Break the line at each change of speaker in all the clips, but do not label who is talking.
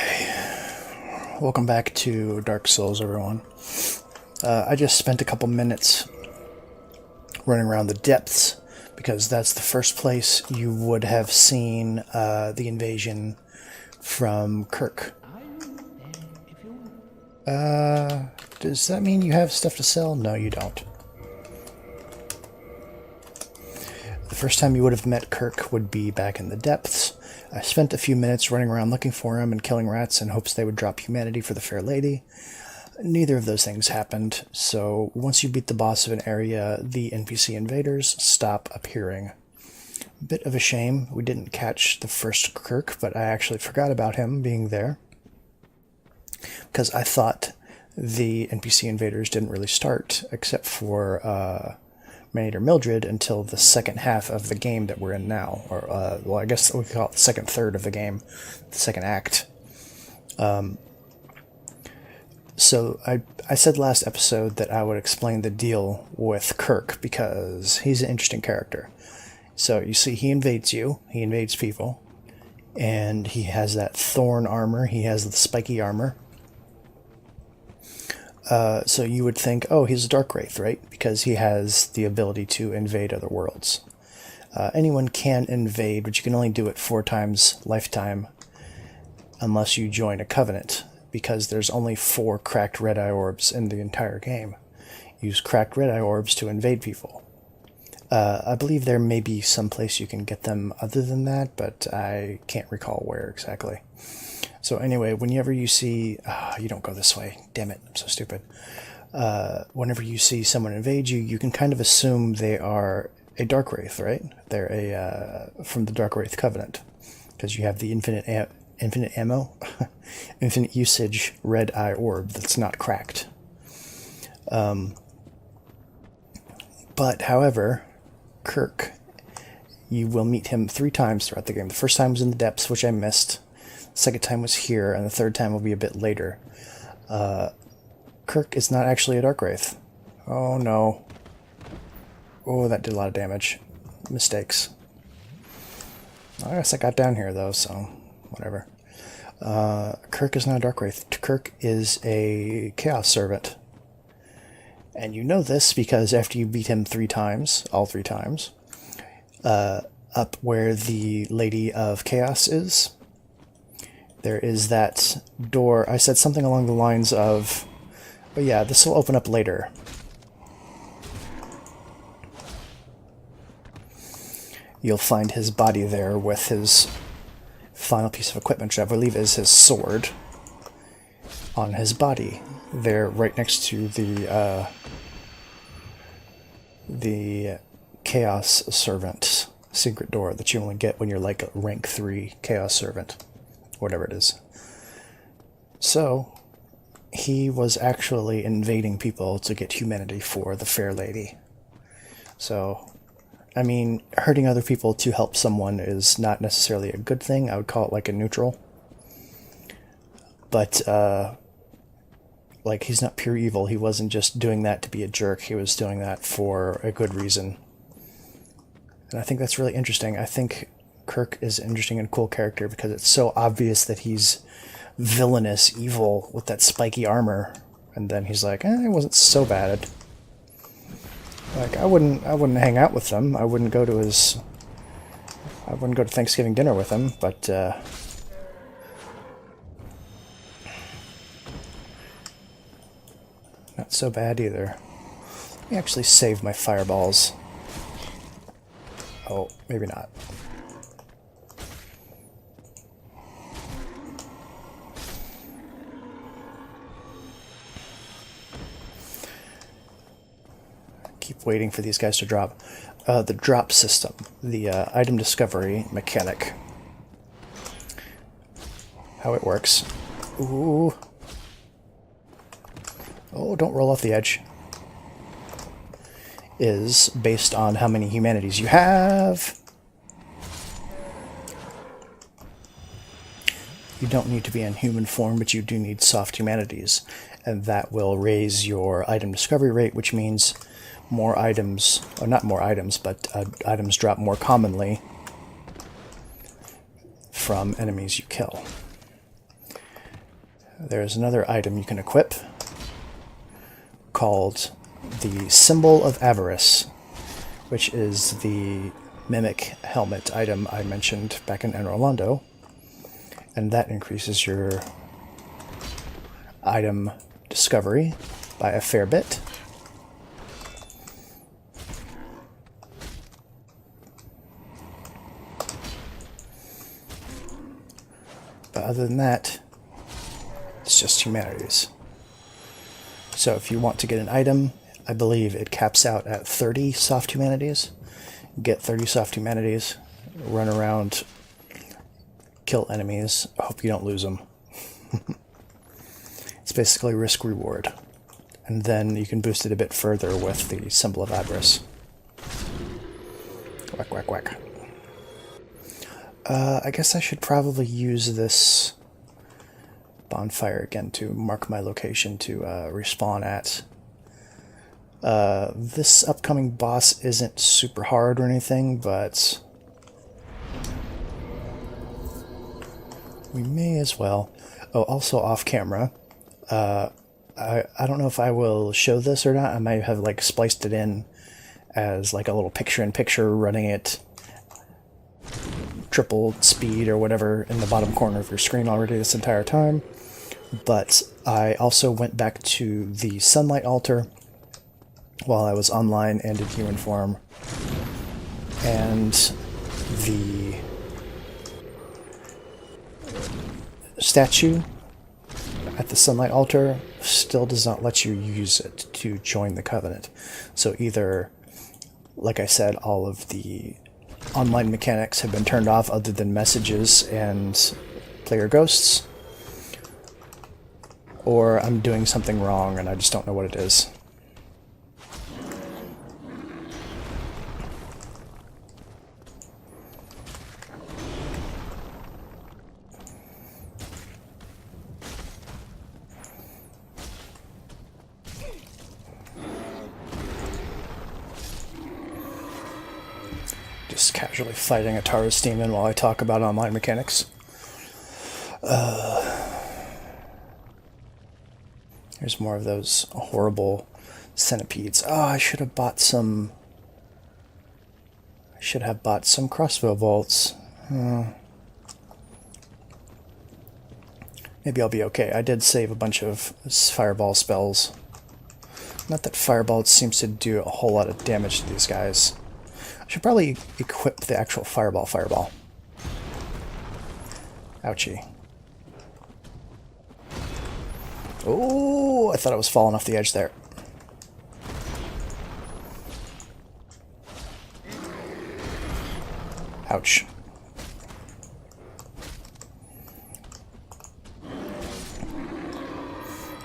Okay, welcome back to Dark Souls, everyone. I just spent a couple minutes running around the depths because that's the first place you would have seen the invasion from Kirk. Does that mean you have stuff to sell? No, you don't. The first time you would have met Kirk would be back in the depths. I spent a few minutes running around looking for him and killing rats in hopes they would drop humanity for the fair lady. Neither of those things happened, so once you beat the boss of an area, the NPC invaders stop appearing. A bit of a shame we didn't catch the first Kirk, but I actually forgot about him being there, because I thought the NPC invaders didn't really start, except for Maneater Mildred, until the second half of the game that we're in now. Or, well, I guess we call it the second third of the game, the second act. So I said last episode that I would explain the deal with Kirk, because he's an interesting character. So you see, he invades you, he invades people, and he has that thorn armor, he has the spiky armor. So you would think, oh, he's a Dark Wraith, right? Because he has the ability to invade other worlds. Anyone can invade, but you can only do it 4 times lifetime unless you join a covenant, because there's only 4 cracked red eye orbs in the entire game. Use cracked red eye orbs to invade people. I believe there may be some place you can get them other than that, but I can't recall where exactly. So anyway, whenever you see... you don't go this way. Damn it, I'm so stupid. Whenever you see someone invade you, you can kind of assume they are a Dark Wraith, right? They're a from the Dark Wraith Covenant, because you have the infinite ammo, infinite usage red eye orb that's not cracked. But, however, Kirk, you will meet him 3 times throughout the game. The first time was in the depths, which I missed. The second time was here, and the third time will be a bit later. Kirk is not actually a Dark Wraith. Oh no. Oh, that did a lot of damage. Mistakes. I guess I got down here though, so whatever. Kirk is not a Dark Wraith. Kirk is a Chaos Servant. And you know this because after you beat him 3 times, all 3 times, up where the Lady of Chaos is, there is that door. I said something along the lines of, oh yeah, this will open up later. You'll find his body there with his final piece of equipment, which I believe is his sword, on his body. There, right next to the Chaos Servant secret door that you only get when you're like a rank 3 Chaos Servant. Whatever it is. So, he was actually invading people to get humanity for the fair lady. So, I mean, hurting other people to help someone is not necessarily a good thing. I would call it like a neutral. But, like, he's not pure evil. He wasn't just doing that to be a jerk. He was doing that for a good reason. And I think that's really interesting. I think Kirk is an interesting and cool character because it's so obvious that he's villainous, evil, with that spiky armor. And then he's like, it wasn't so bad. Like, I wouldn't hang out with them. I wouldn't go to Thanksgiving dinner with him, but, not so bad either. Let me actually save my fireballs. Oh, maybe not. Keep waiting for these guys to drop. The drop system, the item discovery mechanic. How it works. Ooh. Oh, don't roll off the edge. Is based on how many humanities you have. You don't need to be in human form, but you do need soft humanities. And that will raise your item discovery rate, which means more items, or not more items, but items drop more commonly from enemies you kill. there's another item you can equip called the Symbol of Avarice, which is the Mimic helmet item I mentioned back in Anor Londo, and that increases your item discovery by a fair bit. But other than that, it's just humanities. So if you want to get an item, I believe it caps out at 30 soft humanities. Get 30 soft humanities, run around, kill enemies, hope you don't lose them. It's basically risk-reward. And then you can boost it a bit further with the Symbol of Avarice. Whack, whack, whack. I guess I should probably use this bonfire again to mark my location to respawn at. This upcoming boss isn't super hard or anything, but we may as well. Oh, also off camera, I don't know if I will show this or not. I might have like spliced it in as like a little picture-in-picture, running it triple speed or whatever in the bottom corner of your screen already this entire time. But I also went back to the Sunlight Altar while I was online and in human form, and the statue at the Sunlight Altar still does not let you use it to join the Covenant. So either, like I said, all of the online mechanics have been turned off other than messages and player ghosts, or I'm doing something wrong and I just don't know what it is. Just casually fighting a Taurus demon while I talk about online mechanics. There's more of those horrible centipedes. Oh, I should have bought some... I should have bought some crossbow bolts. Maybe I'll be okay. I did save a bunch of fireball spells. Not that fireball seems to do a whole lot of damage to these guys. I should probably equip the actual fireball. Ouchie. Oh, I thought I was falling off the edge there. Ouch.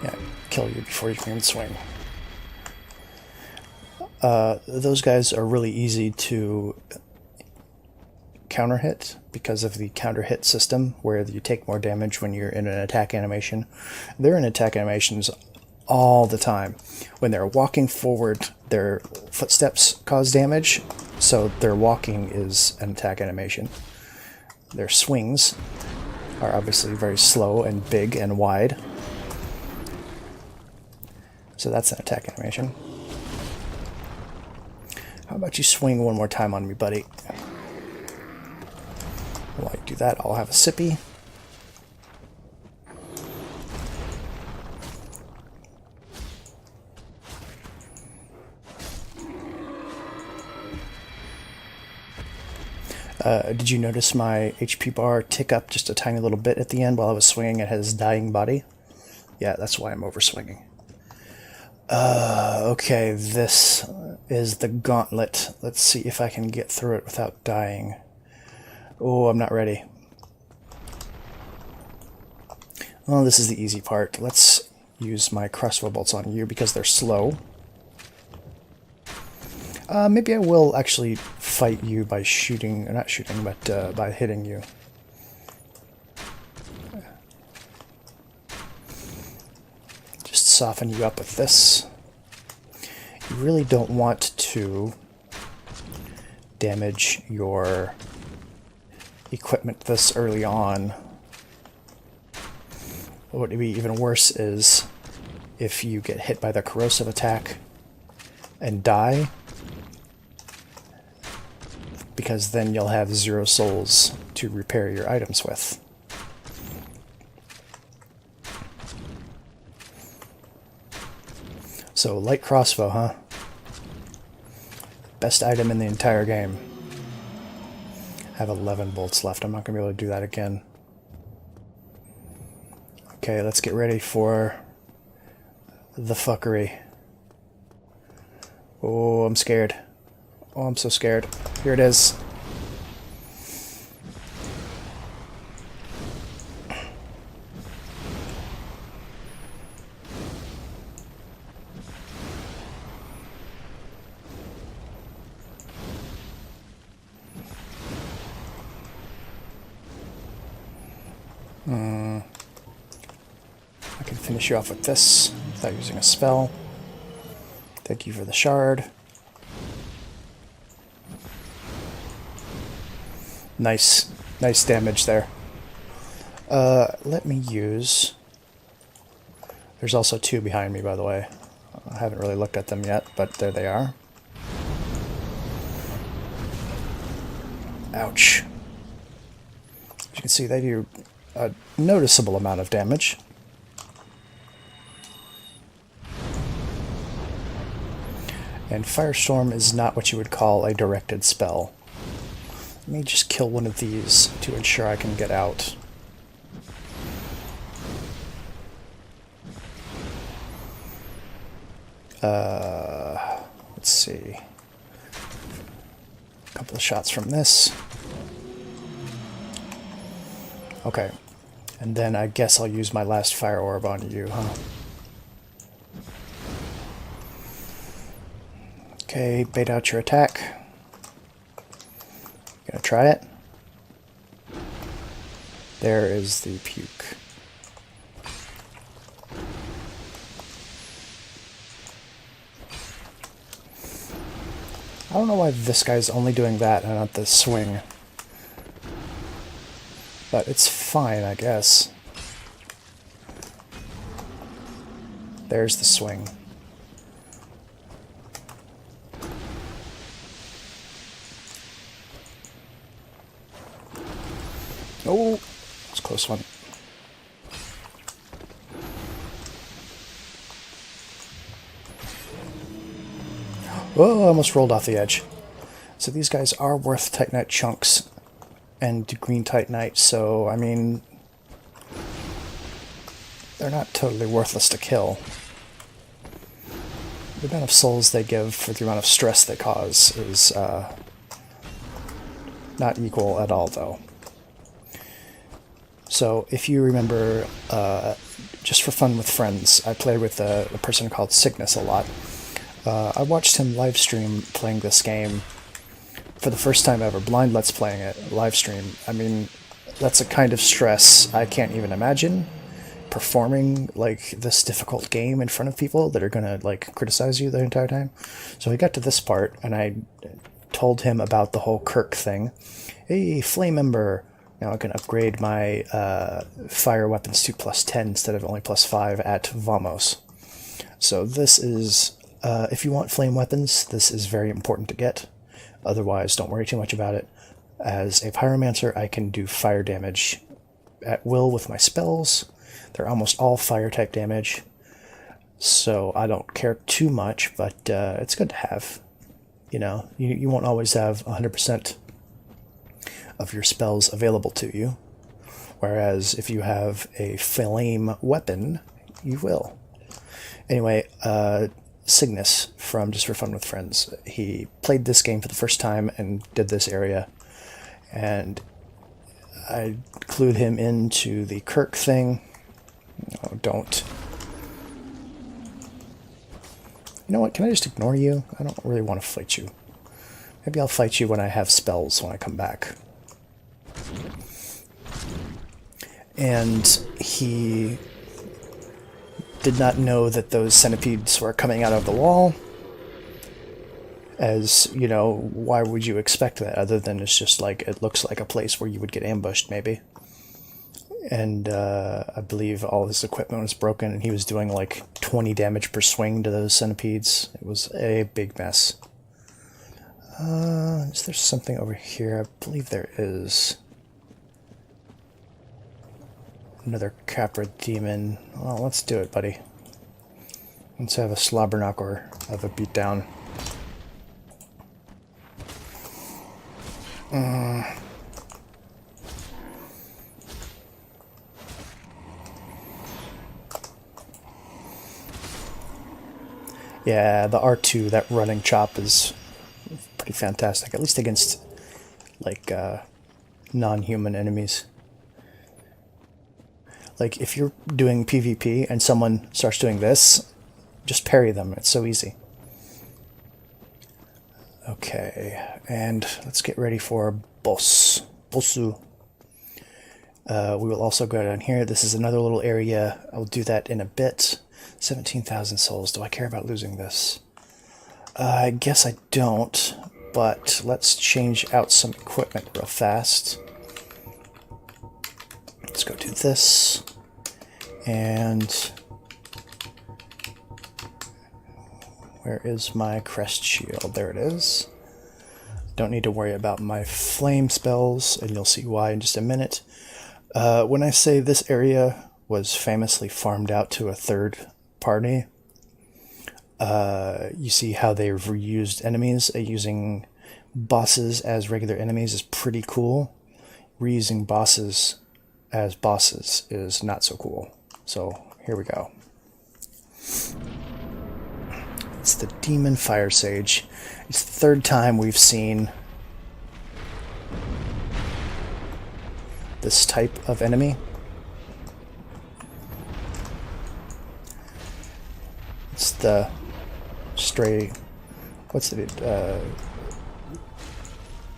Yeah, kill you before you can even swing. Those guys are really easy to counter hit because of the counter hit system, where you take more damage when you're in an attack animation. They're in attack animations all the time. When they're walking forward, their footsteps cause damage, so their walking is an attack animation. Their swings are obviously very slow and big and wide, so that's an attack animation. How about you swing one more time on me, buddy? While I do that, I'll have a sippy. Did you notice my HP bar tick up just a tiny little bit at the end while I was swinging at his dying body? Yeah, that's why I'm overswinging. Okay, this is the gauntlet. Let's see if I can get through it without dying. Oh, I'm not ready. Well, this is the easy part. Let's use my crossbow bolts on you because they're slow. Maybe I will actually fight you by shooting, not shooting, but by hitting you. Just soften you up with this. You really don't want to damage your equipment this early on, What would be even worse is if you get hit by the corrosive attack and die, because then you'll have 0 souls to repair your items with. So, light crossbow, huh? Best item in the entire game. I have 11 bolts left. I'm not going to be able to do that again. Okay, let's get ready for the fuckery. Oh, I'm scared. Oh, I'm so scared. Here it is. I can finish you off with this without using a spell. Thank you for the shard. Nice. Nice damage there. Let me use... There's also 2 behind me, by the way. I haven't really looked at them yet, but there they are. Ouch. As you can see, they do a noticeable amount of damage. And Firestorm is not what you would call a directed spell. Let me just kill one of these to ensure I can get out. Let's see. A couple of shots from this. Okay. And then I guess I'll use my last fire orb on you, huh? Okay, bait out your attack. Gonna try it. There is the puke. I don't know why this guy's only doing that and not the swing. But it's fine, I guess. There's the swing. Oh, it's a close one. Oh, I almost rolled off the edge. So these guys are worth Titanite chunks and green Titanite, so, I mean, they're not totally worthless to kill. The amount of souls they give for the amount of stress they cause is not equal at all, though. So, if you remember, just for fun with friends, I played with a person called Cygnus a lot. I watched him live stream playing this game for the first time ever, blind Let's Playing it, live stream. I mean, that's a kind of stress I can't even imagine, performing, like, this difficult game in front of people that are gonna, like, criticize you the entire time. So I got to this part, and I told him about the whole Kirk thing. Hey, Flame Ember! Now I can upgrade my fire weapons to +10 instead of only +5 at Vamos. So this is... if you want flame weapons, this is very important to get. Otherwise, don't worry too much about it. As a pyromancer, I can do fire damage at will with my spells. They're almost all fire type damage, so I don't care too much, but it's good to have. You know, you won't always have 100% of your spells available to you, whereas if you have a flame weapon, you will. Anyway, Cygnus from Just for Fun with Friends. He played this game for the first time and did this area, and I clued him into the Kirk thing. Oh, don't. You know what, can I just ignore you? I don't really want to fight you. Maybe I'll fight you when I have spells when I come back. And he did not know that those centipedes were coming out of the wall. As, you know, why would you expect that other than it's just like, it looks like a place where you would get ambushed, maybe. And I believe all his equipment was broken, and he was doing like 20 damage per swing to those centipedes. It was a big mess. Is there something over here? I believe there is. Another Capra demon. Well, let's do it, buddy. Let's have a slobberknocker of a beatdown. Yeah, the R2, that running chop is pretty fantastic, at least against, like, non-human enemies. Like, if you're doing PvP and someone starts doing this, just parry them. It's so easy. Okay, and let's get ready for boss. Bossu. We will also go down here. This is another little area. I'll do that in a bit. 17,000 souls. Do I care about losing this? I guess I don't, but let's change out some equipment real fast. Let's go do this. And where is my crest shield? There it is. Don't need to worry about my flame spells, and you'll see why in just a minute. When I say this area was famously farmed out to a third party, you see how they've reused enemies. Using bosses as regular enemies is pretty cool. Reusing bosses as bosses is not so cool. So here we go. It's the Demon Fire Sage. It's the third time we've seen this type of enemy. It's the stray... what's it? The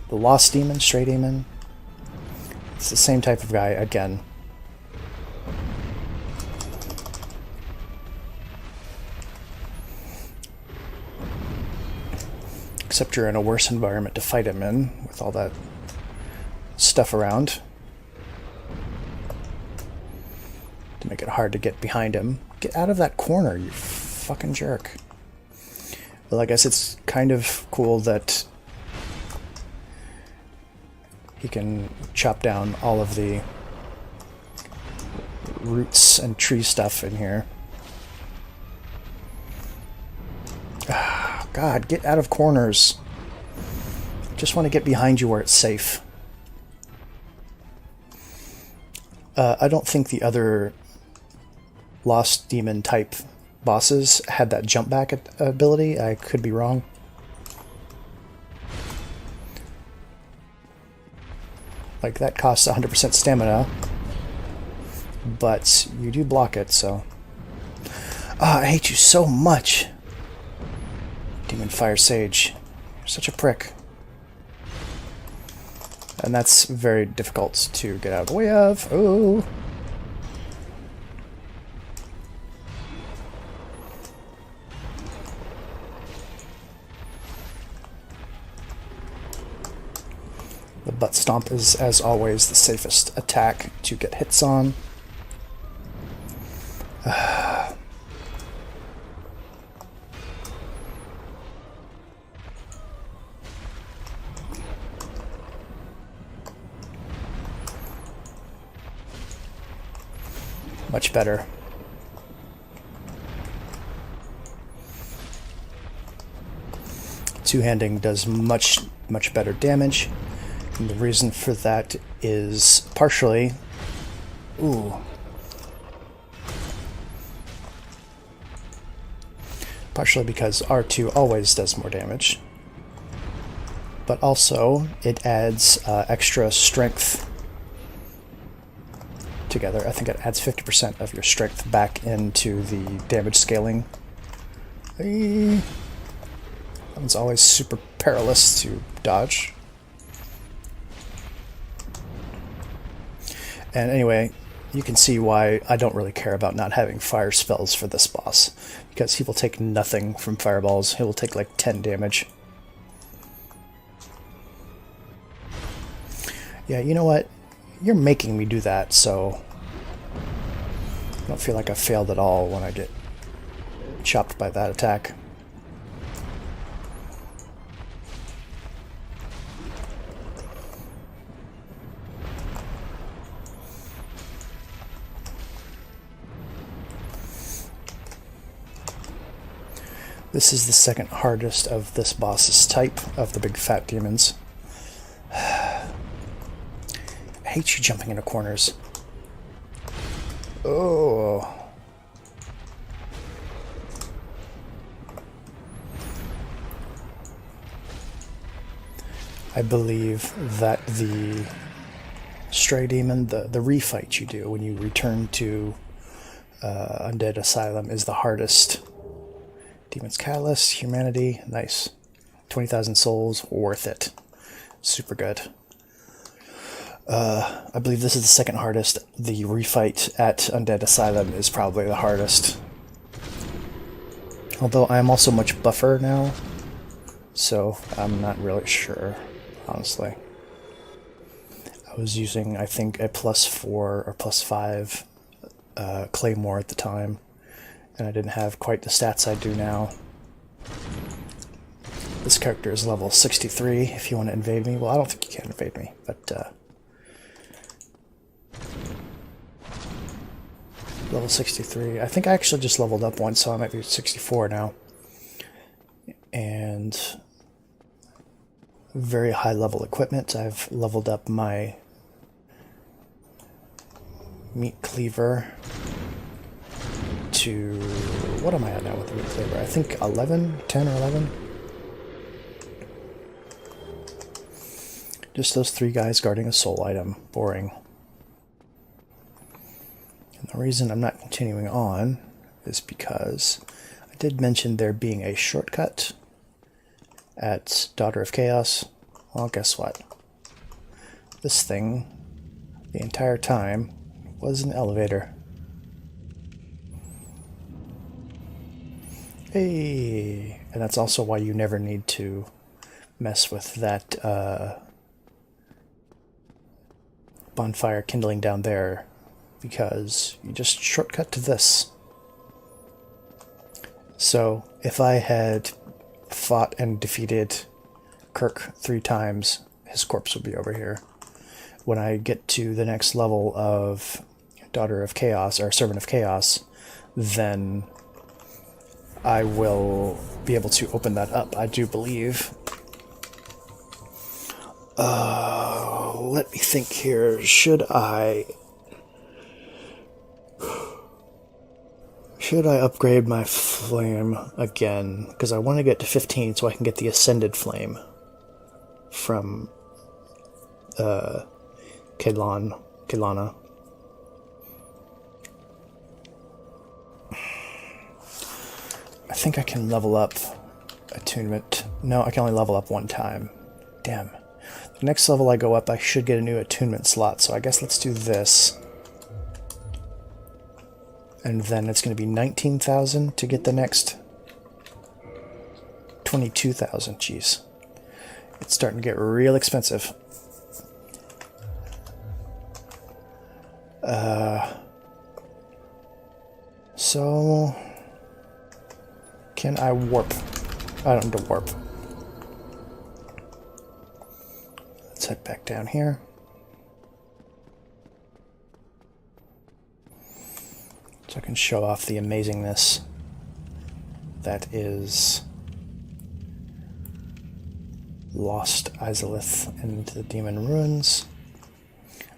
Lost Demon? Stray Demon? It's the same type of guy again. Except you're in a worse environment to fight him in, with all that stuff around. To make it hard to get behind him. Get out of that corner, you fucking jerk. Well, I guess it's kind of cool that he can chop down all of the roots and tree stuff in here. Ah, God, get out of corners. Just want to get behind you where it's safe. I don't think the other Lost Demon type bosses had that jump back ability. I could be wrong. Like, that costs 100% stamina, but you do block it, so... Ah, I hate you so much! Demon Fire Sage. You're such a prick. And that's very difficult to get out of the way of. Oh! The butt stomp is, as always, the safest attack to get hits on. Much better. Two-handing does much better damage. And the reason for that is partially... Ooh. Partially because R2 always does more damage. But also, it adds extra strength together. I think it adds 50% of your strength back into the damage scaling. That one's always super perilous to dodge. And anyway, you can see why I don't really care about not having fire spells for this boss. Because he will take nothing from fireballs. He will take like 10 damage. Yeah, you know what? You're making me do that, so I don't feel like I failed at all when I get chopped by that attack. This is the second hardest of this boss's type of the big fat demons. I hate you jumping into corners. Oh. I believe that the Stray Demon, the refight you do when you return to Undead Asylum, is the hardest. Demon's Catalyst, Humanity, nice. 20,000 souls, worth it. Super good. I believe this is the second hardest. The refight at Undead Asylum is probably the hardest. Although I am also much buffer now, so I'm not really sure, honestly. I was using, I think, a +4 or +5 Claymore at the time, and I didn't have quite the stats I do now. This character is level 63 if you want to invade me. Well, I don't think you can invade me, but level 63. I think I actually just leveled up once, so I might be 64 now. And very high level equipment. I've leveled up my meat cleaver to... what am I at now with the meat cleaver? I think 11? 10 or 11? Just those 3 guys guarding a soul item. Boring. And the reason I'm not continuing on is because I did mention there being a shortcut at Daughter of Chaos. Well, guess what? This thing, the entire time, was an elevator. Hey! And that's also why you never need to mess with that bonfire kindling down there, because you just shortcut to this. So, if I had fought and defeated Kirk 3 times, his corpse would be over here. When I get to the next level of Daughter of Chaos, or Servant of Chaos, then I will be able to open that up, I do believe. Let me think here. Should I upgrade my flame again? Because I want to get to 15 so I can get the Ascended Flame from Kelana. I think I can level up attunement. No, I can only level up 1 time. Damn. The next level I go up, I should get a new attunement slot, so I guess let's do this. And then it's going to be 19,000 to get the next 22,000. Jeez. It's starting to get real expensive. So... can I warp? I don't need to warp. Let's head back down here. So I can show off the amazingness that is Lost Izalith and the Demon Ruins.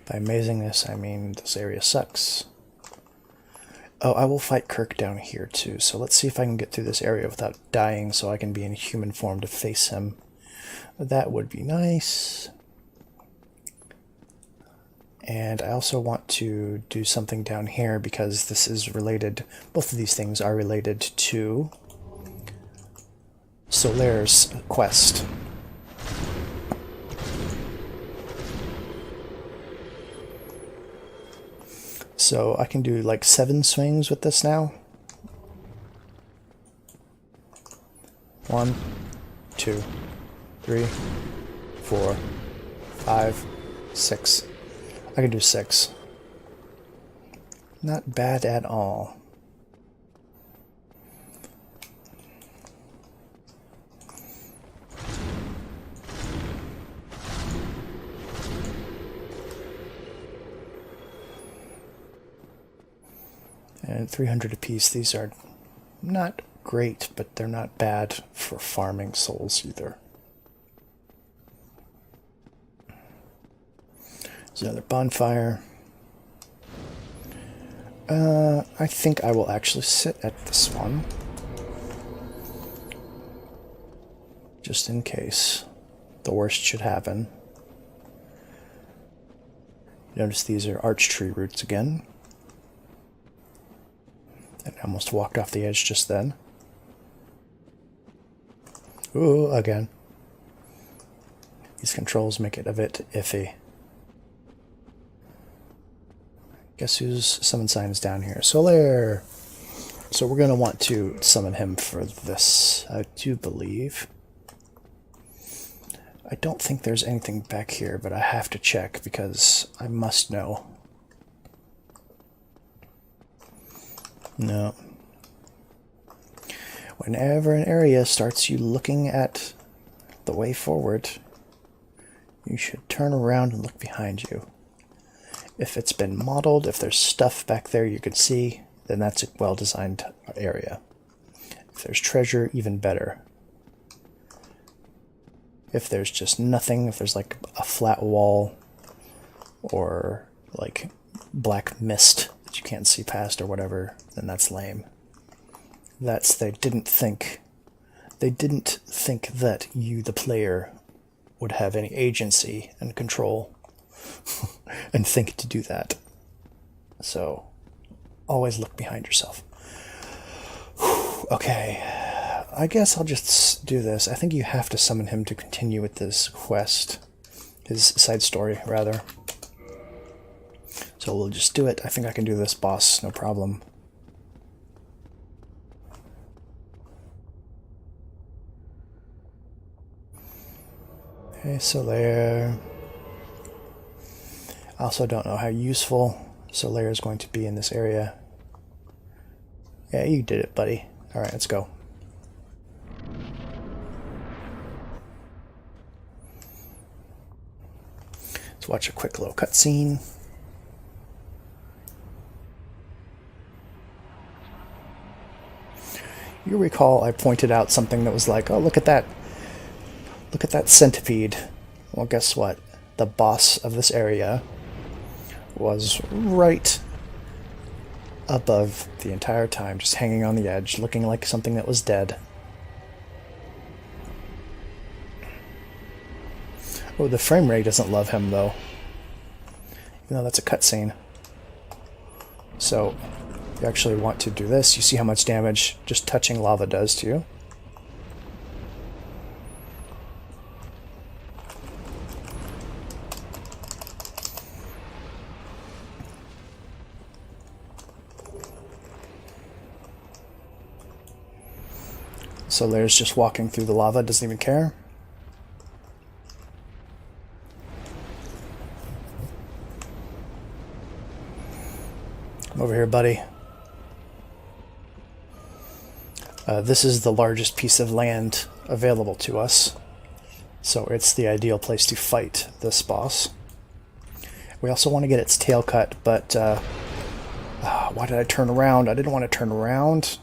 By amazingness, I mean this area sucks. Oh, I will fight Kirk down here too, so let's see if I can get through this area without dying so I can be in human form to face him. That would be nice. And I also want to do something down here because this is related, both of these things are related to Solaire's quest. So I can do like 7 swings with this now. 1, 2, 3, 4, 5, 6. I can do 6. Not bad at all. And 300 apiece. These are not great, but they're not bad for farming souls either. There's another bonfire. I think I will actually sit at this one. Just in case the worst should happen. Notice these are arch tree roots again. And I almost walked off the edge just then. Ooh, again. These controls make it a bit iffy. Guess whose summon sign is down here? Solaire! So we're going to want to summon him for this, I do believe. I don't think there's anything back here, but I have to check because I must know. No. Whenever an area starts you looking at the way forward, you should turn around and look behind you. If it's been modeled, if there's stuff back there you can see, then that's a well-designed area. If there's treasure, even better. If there's just nothing, if there's like a flat wall or like black mist that you can't see past or whatever, then that's lame. That's they didn't think that you, the player, would have any agency and control and think to do that. So always look behind yourself. Okay, I guess I'll just do this. I think you have to summon him to continue with this quest. His side story, rather. So we'll just do it. I think I can do this boss, no problem. Okay, Solaire. I also don't know how useful Solaire is going to be in this area. Yeah, you did it, buddy. Alright, let's go. Let's watch a quick little cutscene. You recall I pointed out something that was like, oh, look at that. Look at that centipede. Well, guess what? The boss of this area was right above the entire time, just hanging on the edge, looking like something that was dead. Oh, the frame rate doesn't love him, though. Even though that's a cutscene. So, you actually want to do this. You see how much damage just touching lava does to you. Solaire's just walking through the lava, doesn't even care. Come over here, buddy. This is the largest piece of land available to us, so it's the ideal place to fight this boss. We also want to get its tail cut, but why did I turn around? I didn't want to turn around.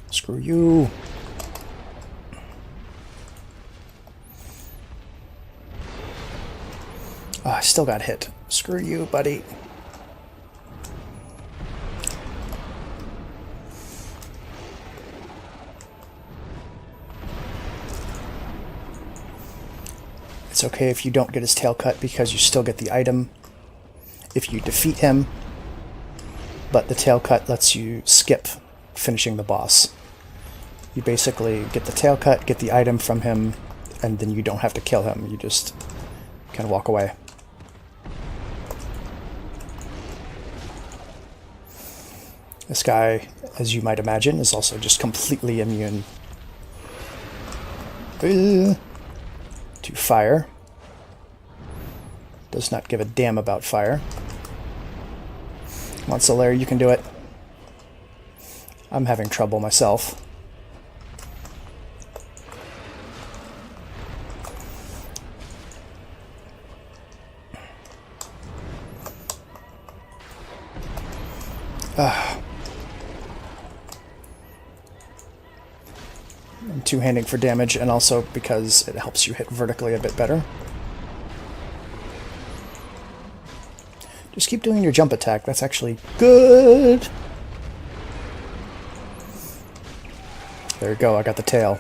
Screw you. Oh, I still got hit. Screw you, buddy. It's okay if you don't get his tail cut because you still get the item if you defeat him, but the tail cut lets you skip finishing the boss. You basically get the tail cut, get the item from him, and then you don't have to kill him. You just kind of walk away. This guy, as you might imagine, is also just completely immune to fire. Does not give a damn about fire. Come on, Solaire, you can do it. I'm having trouble myself. I'm two-handing for damage, and also because it helps you hit vertically a bit better. Just keep doing your jump attack. That's actually good. There you go. I got the tail.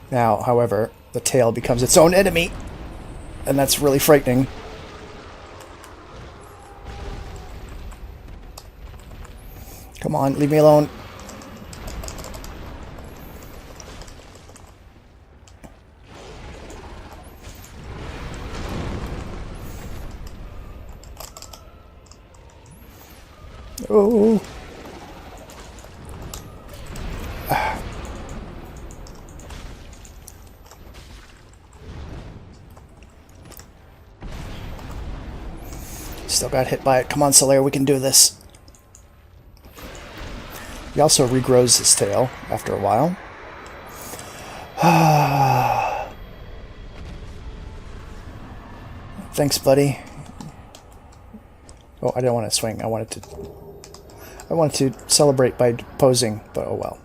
Now, however, the tail becomes its own enemy, and that's really frightening. Come on, leave me alone. Oh. Still got hit by it. Come on, Solaire, we can do this. He also regrows his tail after a while. Thanks, buddy. Oh, I didn't want to swing. I wanted to celebrate by posing, but oh well.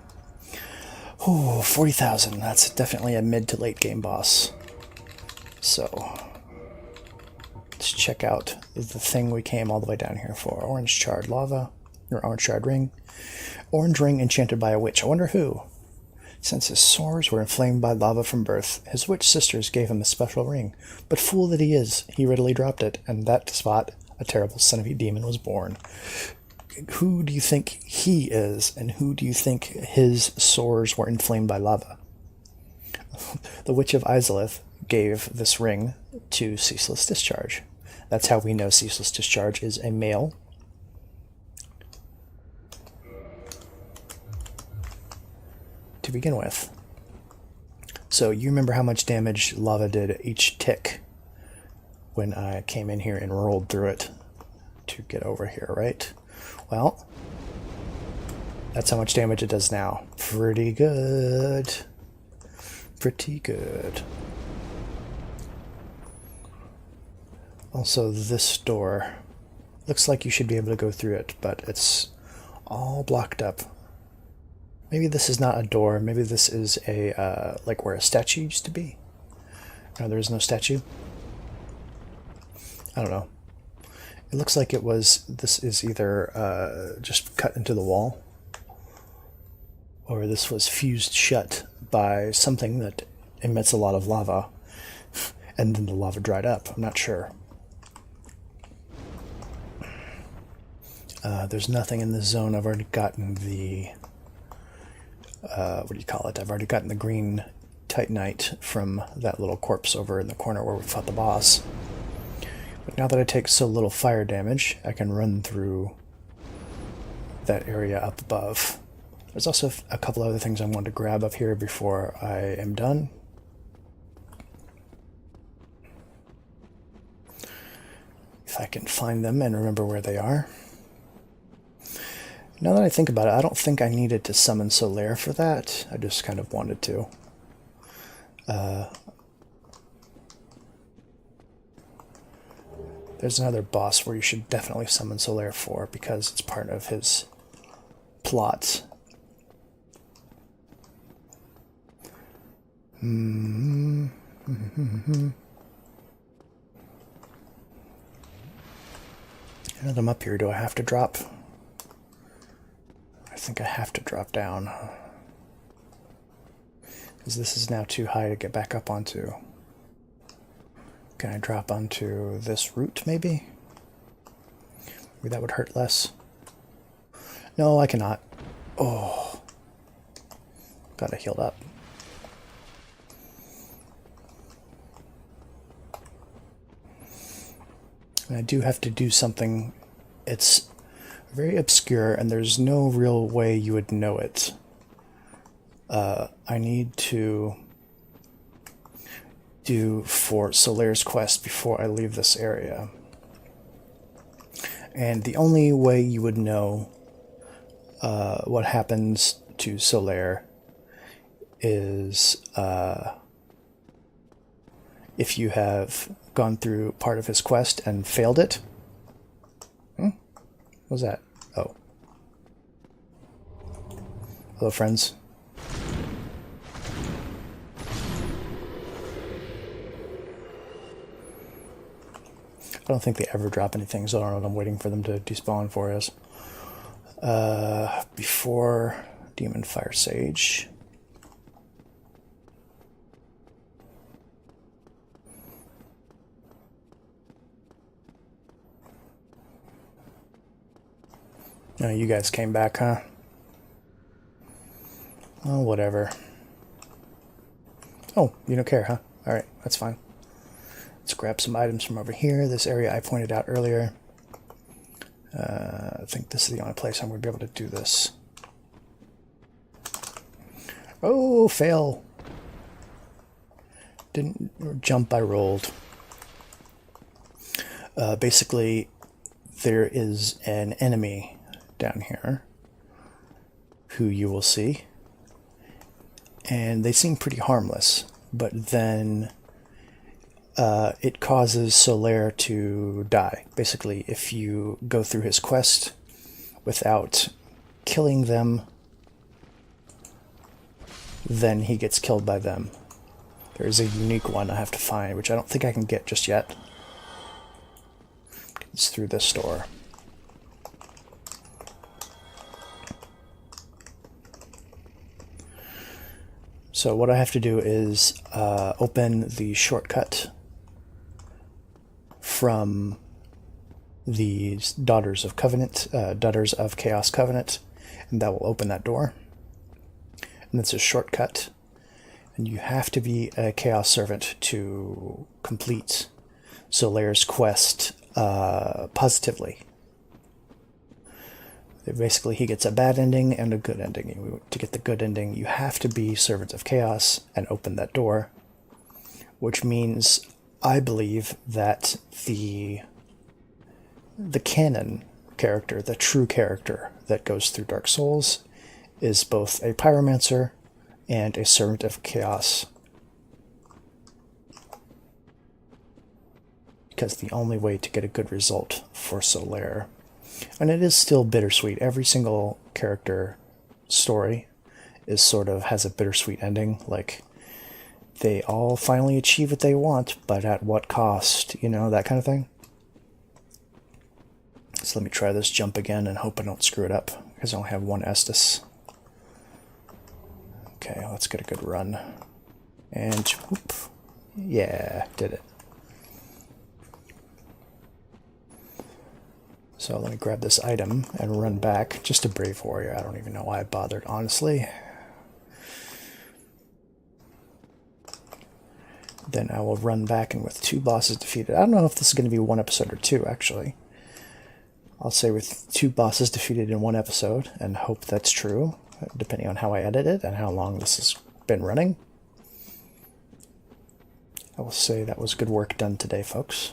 Oh, 40,000. That's definitely a mid to late game boss. So let's check out the thing we came all the way down here for. Orange charred lava, or orange charred ring. Orange ring enchanted by a witch. I wonder who. Since his sores were inflamed by lava from birth, his witch sisters gave him a special ring. But fool that he is, he readily dropped it, and that spot a terrible centipede demon was born. Who do you think he is, and who do you think his sores were inflamed by lava? The Witch of Izalith gave this ring to Ceaseless Discharge. That's how we know Ceaseless Discharge is a male. To begin with. So you remember how much damage lava did each tick when I came in here and rolled through it to get over here, right? Well, that's how much damage it does now. Pretty good. Pretty good. Also, this door looks like you should be able to go through it, but it's all blocked up. Maybe this is not a door. Maybe this is a, like where a statue used to be. No, there is no statue. I don't know. It looks like it was, this is either just cut into the wall, or this was fused shut by something that emits a lot of lava, and then the lava dried up. I'm not sure. There's nothing in this zone. I've already gotten the... what do you call it? I've already gotten the green Titanite from that little corpse over in the corner where we fought the boss. But now that I take so little fire damage, I can run through that area up above. There's also a couple other things I want to grab up here before I am done. If I can find them and remember where they are. Now that I think about it, I don't think I needed to summon Solaire for that. I just kind of wanted to. There's another boss where you should definitely summon Solaire for, because it's part of his plot. Now that I'm up here, do I have to drop? I think I have to drop down, because this is now too high to get back up onto. Can I drop onto this root, maybe? Maybe that would hurt less. No, I cannot. Oh. Got it healed up. And I do have to do something. It's very obscure, and there's no real way you would know it. I need to do for Solaire's quest before I leave this area. And the only way you would know what happens to Solaire is if you have gone through part of his quest and failed it. What was that? Oh. Hello, friends. I don't think they ever drop anything, so I don't know what I'm waiting for them to despawn for us. Before Demon Fire Sage. Oh, you guys came back, huh? Oh, whatever. Oh, you don't care, huh? Alright, that's fine. Let's grab some items from over here. This area I pointed out earlier. I think this is the only place I'm going to be able to do this. Oh, fail. Didn't jump, I rolled. Basically, there is an enemy down here who you will see. And they seem pretty harmless, but then it causes Solaire to die. Basically, if you go through his quest without killing them, then he gets killed by them. There's a unique one I have to find, which I don't think I can get just yet. It's through this door. So what I have to do is open the shortcut from the Daughters of Chaos Covenant, and that will open that door. And it's a shortcut, and you have to be a Chaos Servant to complete Solaire's quest positively. Basically, he gets a bad ending and a good ending. To get the good ending, you have to be Servant of Chaos and open that door, which means I believe that the canon character, the true character that goes through Dark Souls, is both a Pyromancer and a Servant of Chaos. Because the only way to get a good result for Solaire, and it is still bittersweet. Every single character story is sort of has a bittersweet ending. Like, they all finally achieve what they want, but at what cost? You know, that kind of thing. So let me try this jump again and hope I don't screw it up, because I only have one Estus. Okay, let's get a good run. And, whoop. Yeah, did it. So let me grab this item and run back. Just a brave warrior. I don't even know why I bothered, honestly. Then I will run back, and with 2 bosses defeated. I don't know if this is going to be 1 episode or 2, actually. I'll say with 2 bosses defeated in 1 episode, and hope that's true, depending on how I edit it and how long this has been running. I will say that was good work done today, folks.